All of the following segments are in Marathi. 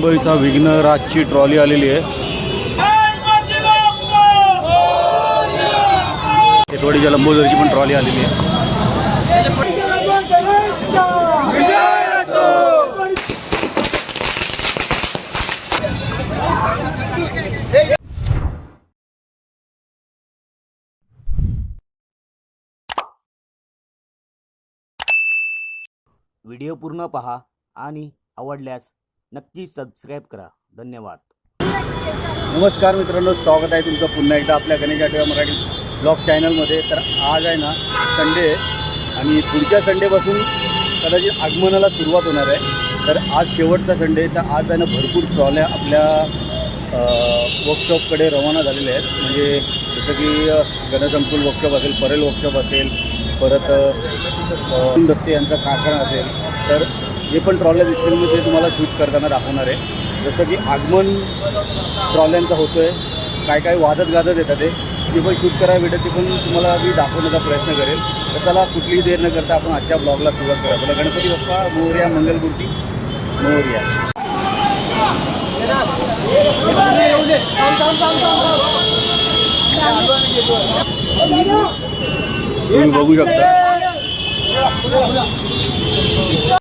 मुंबईचा विघ्नराजची ट्रॉली आलेली आहे। हेटवाडीच्या लंबोदरची पण ट्रॉली आलेली आहे। व्हिडिओ पूर्ण पहा आणि आवडल्यास नक्की सबस्क्राईब करा। धन्यवाद। नमस्कार मित्रांनो, स्वागत आहे तुमचं पुन्हा एकदा आपल्या गणेश आठवडा मराठी ब्लॉग चॅनलमध्ये। तर आज आहे ना संडे आणि पुढच्या संडेपासून कदाचित आगमनाला सुरुवात होणार आहे। तर आज शेवटचा संडे, तर आज आहे ना भरपूर ट्रॉल्या आपल्या वर्कशॉपकडे रवाना झालेल्या आहेत। म्हणजे जसं की गणसंकुल वर्कशॉप असेल, परेल वर्कशॉप असेल, परत दत्ते यांचा कारखाना असेल, तर जे पण ट्रॉल्या दिसतील मी ते तुम्हाला शूट करताना दाखवणार आहे। जसं की आगमन ट्रॉल्यांचा होतो आहे, काय काय वाजत गाजत येतात ते पण शूट करायला भेटत, ते पण तुम्हाला मी दाखवण्याचा प्रयत्न करेल। तर त्याला कुठलीही देर न करता आपण आजच्या ब्लॉगला सुरुवात करा। बोला गणपती बाप्पा मोरया, मंगलमूर्ती मोरया। तुम्ही बघू शकता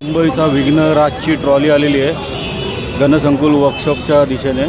मुंबईचा विघ्नराजची ट्रॉली आलेली आहे गणसंकुल वर्कशॉपच्या दिशेने।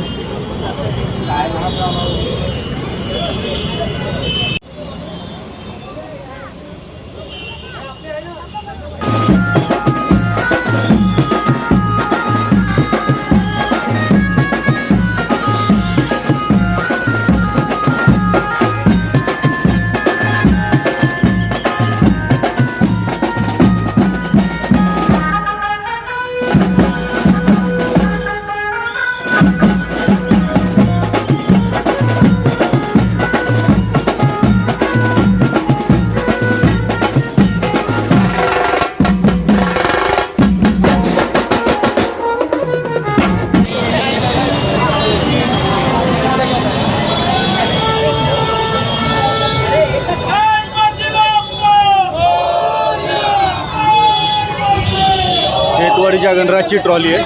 हेटवाडीच्या गणराजची ट्रॉली आहे।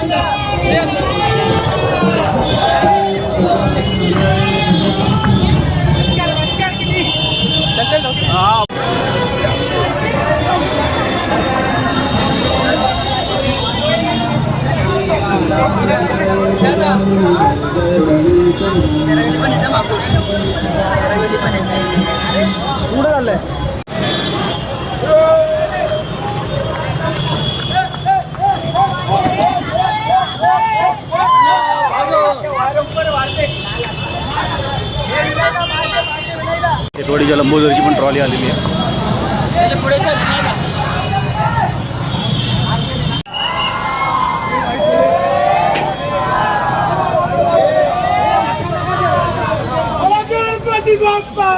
पुढे झालंय हेटवाडीच्या लंबोदरची पण ट्रॉली आलेली आहे। गणपती बाप्पा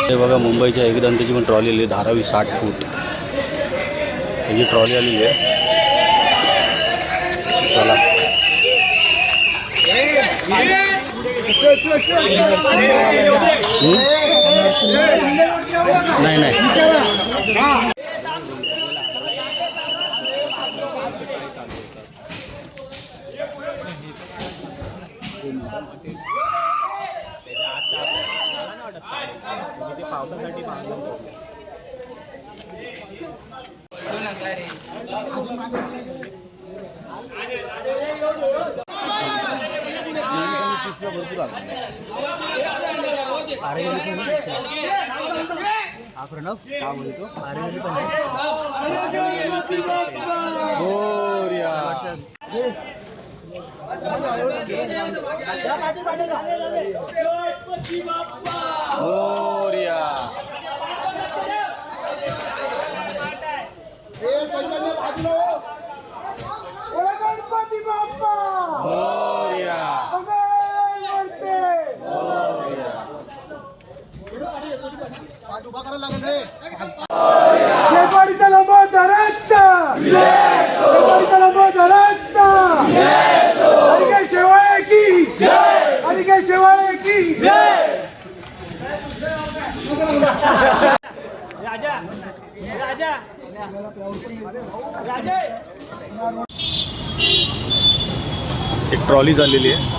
हे बघा मुंबईच्या एकदंतीची पण ट्रॉली आली, धारावी 60 फूट ही ट्रॉली आलेली आहे। चला नाही नाही पावसासाठी भरपूर गणपती बाप्पा शेवाळीचा लंबोदराचा अनिकेत शेवाळे की अनिकेत शेवाळे की राजा राजा राजा एक ट्रॉली झालेली आहे.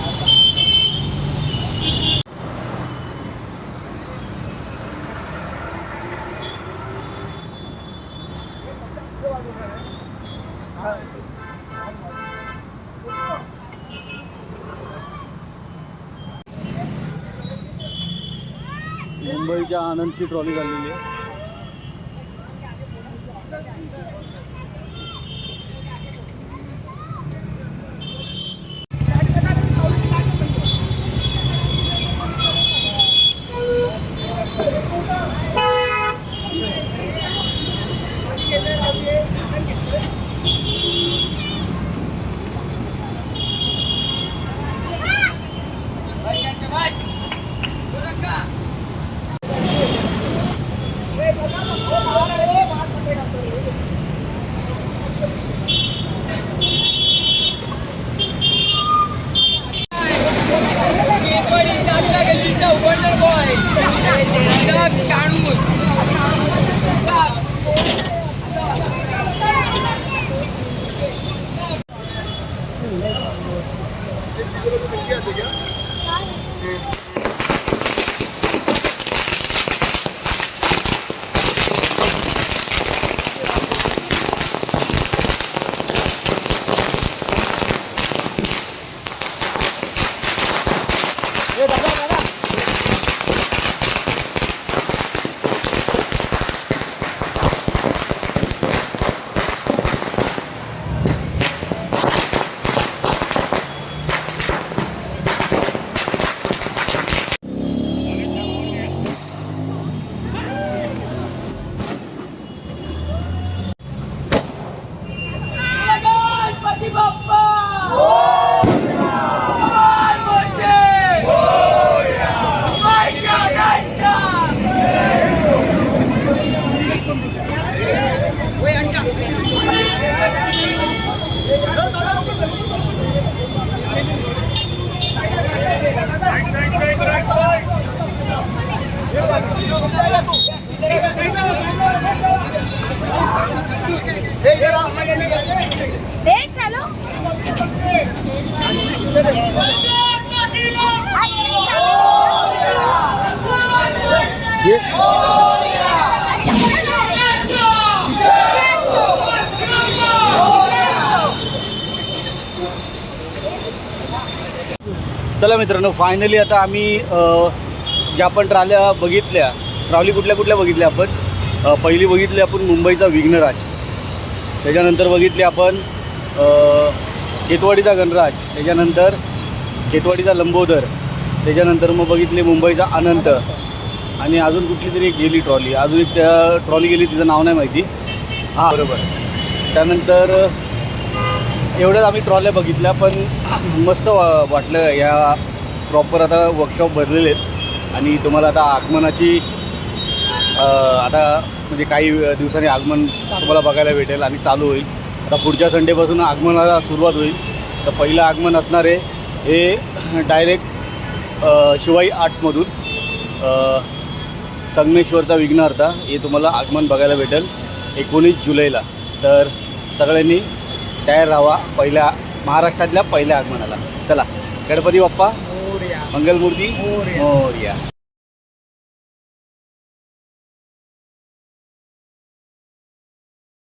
मुंबईच्या आनंदची ट्रॉली झालेली आहे. देख चलो चला मित्रांनो, फायनली आता आम्ही ज्या आपण ट्रॉल्या बघितल्या, ट्रॉली कुठल्या कुठल्या बघितल्या आपण, पहिली बघितली आपण मुंबईचा विघ्नराज, त्याच्यानंतर बघितली आपण खेतवाडीचा गणराज, त्याच्यानंतर खेतवाडीचा लंबोदर, त्याच्यानंतर मग बघितली मुंबईचा अनंत, आणि अजून कुठली तरी एक गेली ट्रॉली, अजून एक त्या ट्रॉली गेली, तिचं नाव नाही माहिती. हां बरोबर. त्यानंतर एवढ्याच आम्ही ट्रॉल्या बघितल्या, पण मस्त वाटलं. या प्रॉपर आता वर्कशॉप भरलेले आहेत आणि तुम्हाला आता आगमनाची आता म्हणजे काही दिवसांनी आगमन तुम्हाला बघायला भेटेल आणि चालू होईल. आता पुढच्या संडेपासून आगमनाला सुरुवात होईल. तर पहिलं आगमन असणार आहे हे डायरेक्ट शिवाई आर्ट्समधून संगमेश्वरचा विघ्नहर्ता, हे तुम्हाला आगमन बघायला भेटेल 19 जुलैला. तर सगळ्यांनी तयार राहावा पहिल्या महाराष्ट्रातल्या पहिल्या आगमनाला. चला, गणपती बाप्पा मंगलमूर्ती मोरया.